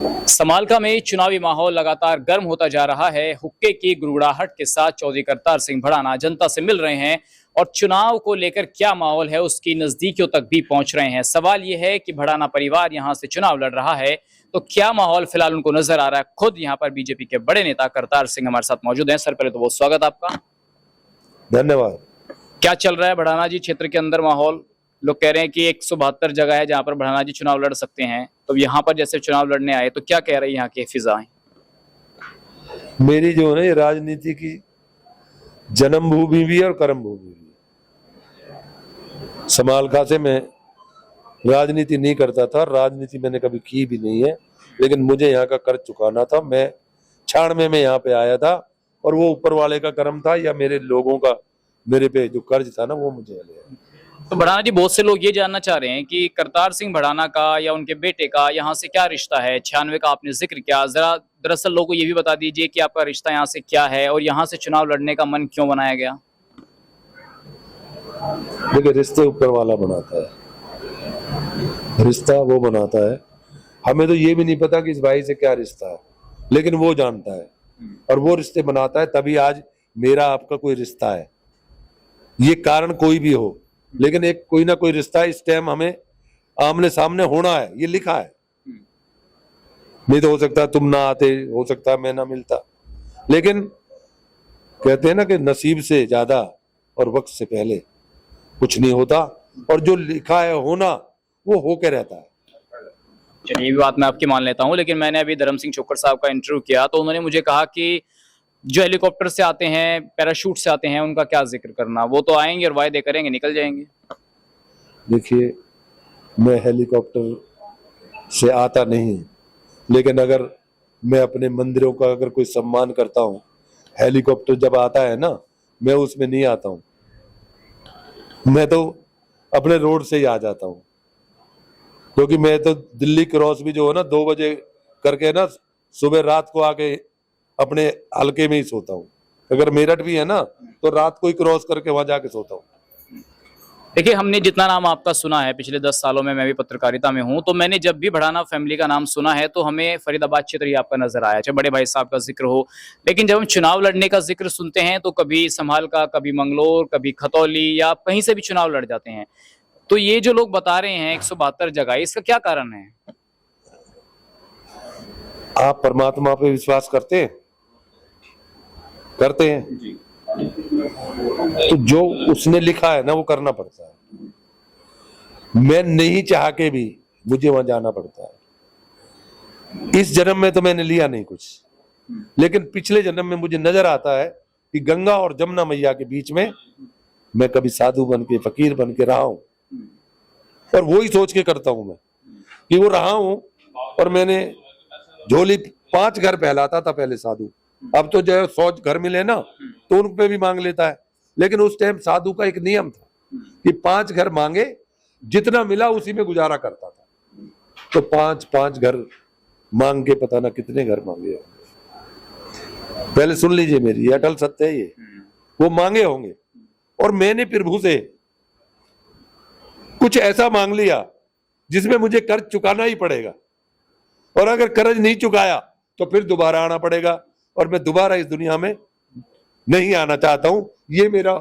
समालका में चुनावी माहौल लगातार गर्म होता जा रहा है। हुक्के की गुड़गुड़ाहट के साथ चौधरी करतार सिंह भड़ाना जनता से मिल रहे हैं और चुनाव को लेकर क्या माहौल है उसकी नजदीकियों तक भी पहुंच रहे हैं। सवाल यह है कि भड़ाना परिवार यहां से चुनाव लड़ रहा है तो क्या माहौल फिलहाल उनको नजर आ रहा है। खुद यहां पर बीजेपी के बड़े नेता करतार सिंह हमारे साथ मौजूद हैं। सर, पहले तो बहुत स्वागत आपका। धन्यवाद। क्या चल रहा है भड़ाना जी क्षेत्र के अंदर माहौल? लोग कह रहे हैं कि 172 जगह है जहां पर भड़ाना जी चुनाव लड़ सकते हैं, तो यहाँ पर जैसे चुनाव लड़ने आए तो क्या कह रही है यहाँ की फिजाएं? मेरी जो है ये राजनीति की जन्मभूमि भी है और कर्म भूमि भी है। समालखा से मैं राजनीति नहीं करता था, राजनीति मैंने कभी की भी नहीं है, लेकिन मुझे यहाँ का कर्ज चुकाना था। मैं छाड़ में यहाँ पे आया था और वो ऊपर वाले का कर्म था या मेरे लोगों का मेरे पे जो कर्ज था ना वो मुझे लिया। तो भड़ाना जी, बहुत से लोग ये जानना चाह रहे हैं कि करतार सिंह भड़ाना का या उनके बेटे का यहाँ से क्या रिश्ता है। 96 का आपने जिक्र किया, जरा दरअसल लोगों को ये भी बता दीजिए कि आपका रिश्ता यहाँ से क्या है और यहाँ से चुनाव लड़ने का मन क्यों बनाया गया? देखिए, रिश्ते ऊपर वाला बनाता है, रिश्ता वो बनाता है। हमें तो ये भी नहीं पता कि इस भाई से क्या रिश्ता है, लेकिन वो जानता है और वो रिश्ते बनाता है, तभी आज मेरा आपका कोई रिश्ता है। ये कारण कोई भी हो, लेकिन एक कोई ना कोई रिश्ता इस टाइम हमें आमने सामने होना है, ये लिखा है। नहीं तो हो सकता है तुम ना आते, हो सकता है मैं ना मिलता, लेकिन कहते हैं ना कि नसीब से ज्यादा और वक्त से पहले कुछ नहीं होता, और जो लिखा है होना वो होके रहता है। चलिए, ये भी बात मैं आपकी मान लेता हूँ, लेकिन मैंने अभी धर्म सिंह छोक्कर साहब का इंटरव्यू किया तो उन्होंने मुझे कहा कि जो हेलीकॉप्टर से आते हैं, पैराशूट से आते हैं, उनका क्या जिक्र करना, वो तो आएंगे और वायदे करेंगे, निकल जाएंगे। देखिए, मैं हेलीकॉप्टर से आता नहीं, लेकिन अगर मैं अपने मंदिरों का अगर कोई सम्मान करता हूँ, हेलीकॉप्टर जब आता है ना, मैं उसमें नहीं आता हूँ, मैं तो अपने रोड से ही आ जाता हूँ। क्योंकि मैं तो दिल्ली क्रॉस भी जो है ना 2 बजे करके ना सुबह रात को आके अपने हल्के में ही सोता हूँ। अगर मेरठ भी है ना तो रात को ही क्रॉस करके वहां जाके सोता हूँ। देखिए, हमने जितना नाम आपका सुना है पिछले 10 सालों में, मैं भी पत्रकारिता में हूं, तो मैंने जब भी भड़ाना फैमिली का नाम सुना है तो हमें फरीदाबाद क्षेत्र ही आपका नजर आया, चाहे बड़े भाई साहब का जिक्र हो। लेकिन जब हम चुनाव लड़ने का जिक्र सुनते हैं तो कभी समालका, कभी मंगलौर, कभी खतौली या कहीं से भी चुनाव लड़ जाते हैं। तो ये जो लोग बता रहे हैं 172 जगह, इसका क्या कारण है? आप परमात्मा पे विश्वास करते हैं? करते हैं जी। तो जो उसने लिखा है ना वो करना पड़ता है। मैं नहीं चाह के भी मुझे वहां जाना पड़ता है। इस जन्म में तो मैंने लिया नहीं कुछ, लेकिन पिछले जन्म में मुझे नजर आता है कि गंगा और जमुना मैया के बीच में मैं कभी साधु बन के, फकीर बन के रहा हूं, और वो ही सोच के करता हूं मैं कि वो रहा हूं। और मैंने झोली 5 घर फैलाता था पहले साधु, अब तो जो 100 घर मिले ना तो उन पे भी मांग लेता है। लेकिन उस टाइम साधु का एक नियम था कि 5 घर मांगे, जितना मिला उसी में गुजारा करता था। तो 5-5 घर मांग के पता ना कितने घर मांगे होंगे। पहले सुन लीजिए, मेरी अटल सत्य है ये, वो मांगे होंगे। और मैंने प्रभु से कुछ ऐसा मांग लिया जिसमें मुझे कर्ज चुकाना ही पड़ेगा, और अगर कर्ज नहीं चुकाया तो फिर दोबारा आना पड़ेगा, और मैं दोबारा इस दुनिया में नहीं आना चाहता हूं। ये मेरा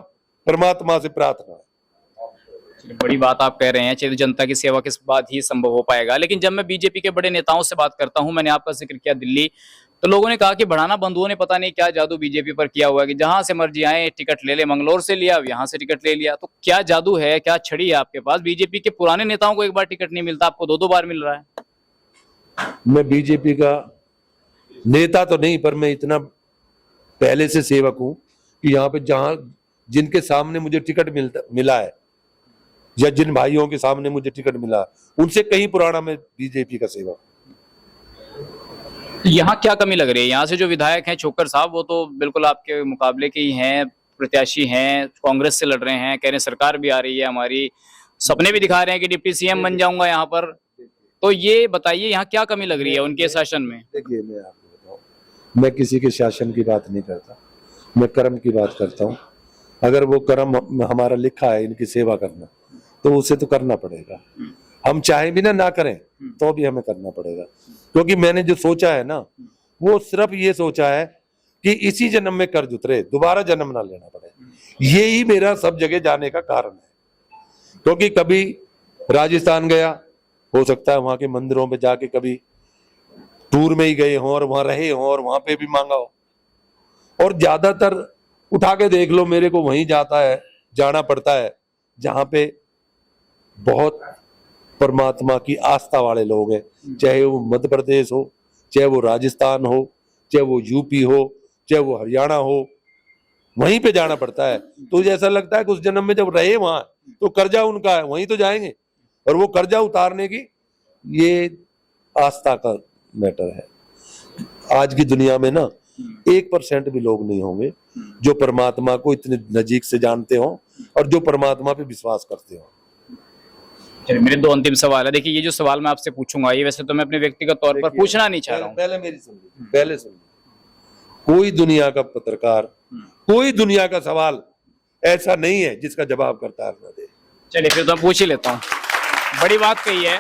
परमात्मा से प्रार्थना है। बड़ी बात आप कह रहे हैं, चलिए, जनता की सेवा के बाद ही संभव हो पाएगा। लेकिन जब मैं बीजेपी के बड़े नेताओं से बात करता हूं, मैंने आपका जिक्र किया दिल्ली, तो लोगों ने कहा कि भड़ाना बंधुओं ने पता नहीं क्या जादू बीजेपी पर किया हुआ है कि जहां से मर्जी आए टिकट ले ले, मंगलौर से लिया, यहाँ से टिकट ले लिया। तो क्या जादू है, क्या छड़ी है आपके पास? बीजेपी के पुराने नेताओं को एक बार टिकट नहीं मिलता, आपको 2-2 बार मिल रहा है। मैं बीजेपी का नेता तो नहीं, पर मैं इतना पहले से सेवक हूं कि यहाँ पे जहां जिनके सामने मुझे टिकट मिला है, या जिन भाइयों के सामने मुझे टिकट मिला, उनसे कहीं पुराना मैं बीजेपी का सेवक। यहाँ क्या कमी लग रही है? यहाँ से जो विधायक हैं छोक्कर साहब, वो तो बिल्कुल आपके मुकाबले के ही हैं, प्रत्याशी हैं, कांग्रेस से लड़ रहे हैं, कह रहे हैं सरकार भी आ रही है हमारी, सपने भी दिखा रहे हैं कि डिप्टी सीएम बन जाऊंगा यहाँ पर। तो ये बताइए, यहाँ क्या कमी लग रही है उनके शासन में? देखिए, मैं आपको बताऊं, मैं किसी के शासन की बात नहीं करता, मैं कर्म की बात करता हूँ। अगर वो कर्म हमारा लिखा है इनकी सेवा करना, तो उसे तो करना पड़ेगा। हम चाहे भी ना करें, तो भी हमें करना पड़ेगा, क्योंकि मैंने जो सोचा है ना वो सिर्फ ये सोचा है कि इसी जन्म में कर्ज उतरे, दोबारा जन्म ना लेना पड़े। यही मेरा सब जगह जाने का कारण है। क्योंकि कभी राजस्थान गया, हो सकता है वहां के मंदिरों पे जाके कभी टूर में ही गए हों और वहां रहे हों और वहां पे भी मांगा हो, और ज्यादातर उठा के देख लो मेरे को वहीं जाना पड़ता है जहां पे बहुत परमात्मा की आस्था वाले लोग हैं, चाहे वो मध्य प्रदेश हो, चाहे वो राजस्थान हो, चाहे वो यूपी हो, चाहे वो हरियाणा हो, वहीं पे जाना पड़ता है। तो ऐसा लगता है कि उस जन्म में जब रहे वहां तो कर्जा उनका है, वहीं तो जाएंगे, और वो कर्जा उतारने की ये आस्था का मैटर है। आज की दुनिया में ना 1% भी लोग नहीं होंगे जो परमात्मा को इतने नजीक से जानते हो और जो परमात्मा पे विश्वास करते हो। चलिए, मेरे दो अंतिम सवाल है। देखिए, ये जो सवाल मैं आपसे पूछूंगा ये वैसे तो मैं अपने व्यक्तिगत तौर पर पूछना नहीं चाह रहा हूँ। पहले मेरी सुनिए, पहले सुनिए। कोई दुनिया का पत्रकार, कोई दुनिया का सवाल ऐसा नहीं है जिसका जवाब करतार न दे। चलिए, फिर तो मैं पूछ ही लेता हूँ। बड़ी बात कही है,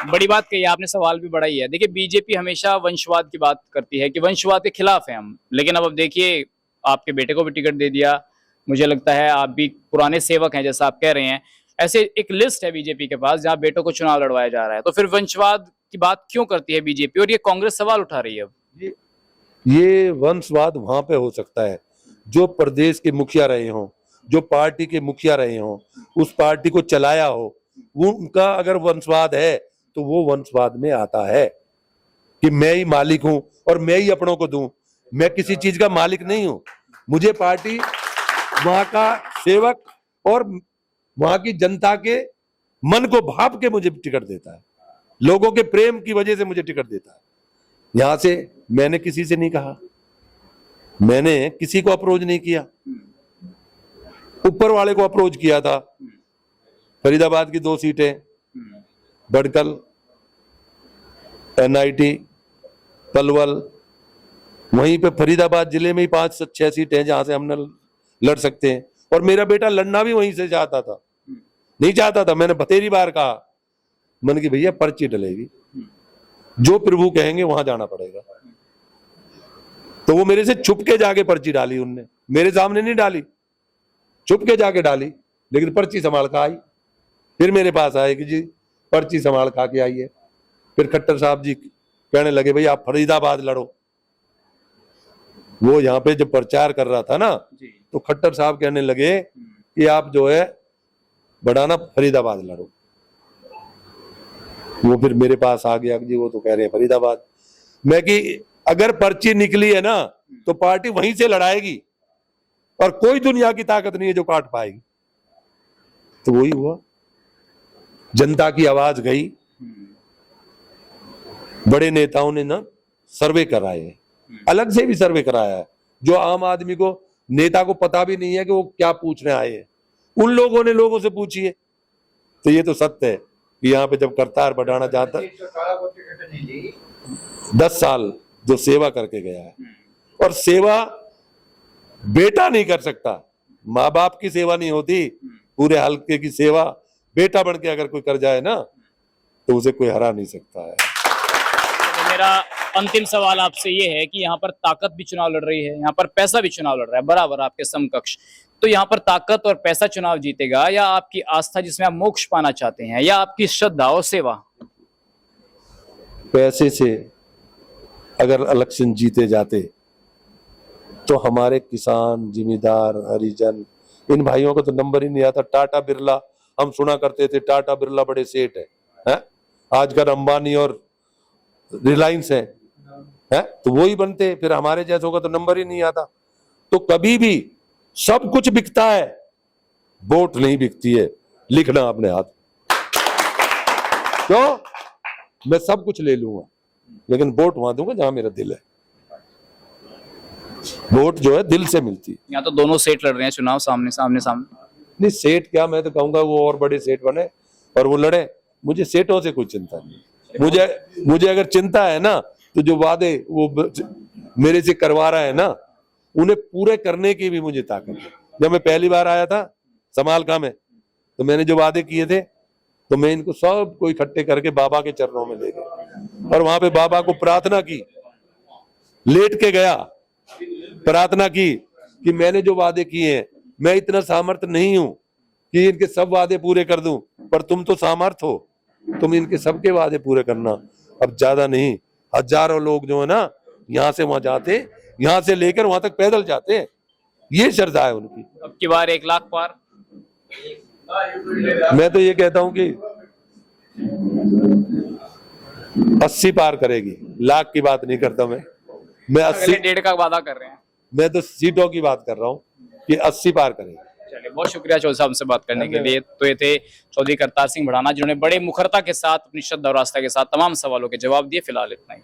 बड़ी बात कही है आपने, सवाल भी बड़ा ही है। देखिए, बीजेपी हमेशा वंशवाद की बात करती है कि वंशवाद के खिलाफ है हम, लेकिन अब देखिए आपके बेटे को भी टिकट दे दिया। मुझे लगता है आप भी पुराने सेवक हैं जैसा आप कह रहे हैं। ऐसे एक लिस्ट है बीजेपी के पास जहां बेटों को चुनाव लड़वाया जा रहा है, तो फिर वंशवाद की बात क्यों करती है बीजेपी, और ये कांग्रेस सवाल उठा रही है अब? ये वंशवाद वहां पे हो सकता है जो प्रदेश के मुखिया रहे हों, जो पार्टी के मुखिया रहे हों, उस पार्टी को चलाया हो, वो उनका अगर वंशवाद है तो वो वंशवाद में आता है कि मैं ही मालिक हूं और मैं ही अपनों को दूं। मैं किसी चीज का मालिक नहीं हूं। मुझे पार्टी वहां का सेवक और वहां की जनता के मन को भाप के मुझे टिकट देता है, लोगों के प्रेम की वजह से मुझे टिकट देता है। यहां से मैंने किसी से नहीं कहा, मैंने किसी को अप्रोच नहीं किया, ऊपर वाले को अप्रोच किया था। फरीदाबाद की 2 सीटें, बड़कल, NIT, पलवल, वहीं पे फरीदाबाद जिले में ही 5-6 सीटें हैं जहां से हम लड़ सकते हैं। और मेरा बेटा लड़ना भी वहीं से चाहता था, नहीं चाहता था। मैंने बतेरी बार कहा, मन की भैया पर्ची डलेगी, जो प्रभु कहेंगे वहां जाना पड़ेगा। तो वो मेरे से छुप के जाके पर्ची डाली, उनने मेरे सामने नहीं डाली, छुप के जाके डाली, लेकिन पर्ची संभाल कर आई। फिर मेरे पास आए कि जी पर्ची संभाल खा के आई है। फिर खट्टर साहब जी कहने लगे भाई आप फरीदाबाद लड़ो। वो यहाँ पे जब प्रचार कर रहा था ना तो खट्टर साहब कहने लगे कि आप जो है बढ़ाना फरीदाबाद लड़ो। वो फिर मेरे पास आ गया जी वो तो कह रहे हैं फरीदाबाद। मैं कि अगर पर्ची निकली है ना तो पार्टी वहीं से लड़ाएगी और कोई दुनिया की ताकत नहीं है जो काट पाएगी। तो वही हुआ, जनता की आवाज गई। बड़े नेताओं ने ना सर्वे कराए, अलग से भी सर्वे कराया है, जो आम आदमी को, नेता को पता भी नहीं है कि वो क्या पूछने आए हैं। उन लोगों ने लोगों से पूछी है। तो ये तो सत्य है कि यहाँ पे जब करतार बढ़ाना चाहता, 10 साल जो सेवा करके गया है, और सेवा बेटा नहीं कर सकता, माँ बाप की सेवा नहीं होती, पूरे हल्के की सेवा बेटा बन के अगर कोई कर जाए ना तो उसे कोई हरा नहीं सकता है। तो मेरा अंतिम सवाल आपसे ये है कि यहाँ पर ताकत भी चुनाव लड़ रही है, यहाँ पर पैसा भी चुनाव लड़ रहा है, बराबर आपके समकक्ष। तो यहाँ पर ताकत और पैसा चुनाव जीतेगा, या आपकी आस्था जिसमें आप मोक्ष पाना चाहते हैं, या आपकी श्रद्धा और सेवा? पैसे से अगर इलेक्शन जीते जाते तो हमारे किसान, जिम्मेदार, हरिजन, इन भाइयों को तो नंबर ही नहीं आता। टाटा बिरला हम सुना करते थे, टाटा बिरला बड़े सेठ है? आजकल अंबानी और रिलायंस है? तो वही बनते, फिर हमारे जैसों का तो नंबर ही नहीं आता। तो कभी भी सब कुछ बिकता है, वोट नहीं बिकती है। लिखना अपने हाथ। क्यों? मैं सब कुछ ले लूंगा लेकिन वोट वहां दूंगा जहां मेरा दिल है। वोट जो है दिल से मिलती है। यहाँ तो दोनों सेठ लड़ रहे हैं चुनाव, सामने सामने सामने। नहीं सेठ क्या, मैं तो कहूंगा वो और बड़े सेठ बने और वो लड़े। मुझे सेठों से कोई चिंता नहीं। मुझे अगर चिंता है ना तो जो वादे वो मेरे से करवा रहा है ना, उन्हें पूरे करने की भी मुझे ताकत है। जब मैं पहली बार आया था समालखा में तो मैंने जो वादे किए थे तो मैं इनको सबको इकट्ठे करके बाबा के चरणों में ले गया और वहां पे बाबा को प्रार्थना की, लेट के गया, प्रार्थना की कि मैंने जो वादे किए हैं, मैं इतना सामर्थ्य नहीं हूं कि इनके सब वादे पूरे कर दूं, पर तुम तो सामर्थ हो, तुम इनके सबके वादे पूरे करना। अब ज्यादा नहीं, हजारों लोग जो है ना यहाँ से वहां जाते, यहाँ से लेकर वहां तक पैदल जाते हैं, ये श्रद्धा है उनकी। अब की बार 1 लाख पार। मैं तो ये कहता हूं कि 80 पार करेगी, लाख की बात नहीं करता मैं 80, 1.5 का वादा कर रहे हैं। मैं तो सीटों की बात कर रहा हूँ कि 80 पार करेगी। चलिए, बहुत शुक्रिया चौधरी साहब से बात करने के लिए। तो ये थे चौधरी करतार सिंह भड़ाना, जिन्होंने बड़े मुखरता के साथ, अपनी श्रद्धा और आस्था के साथ तमाम सवालों के जवाब दिए। फिलहाल इतना ही।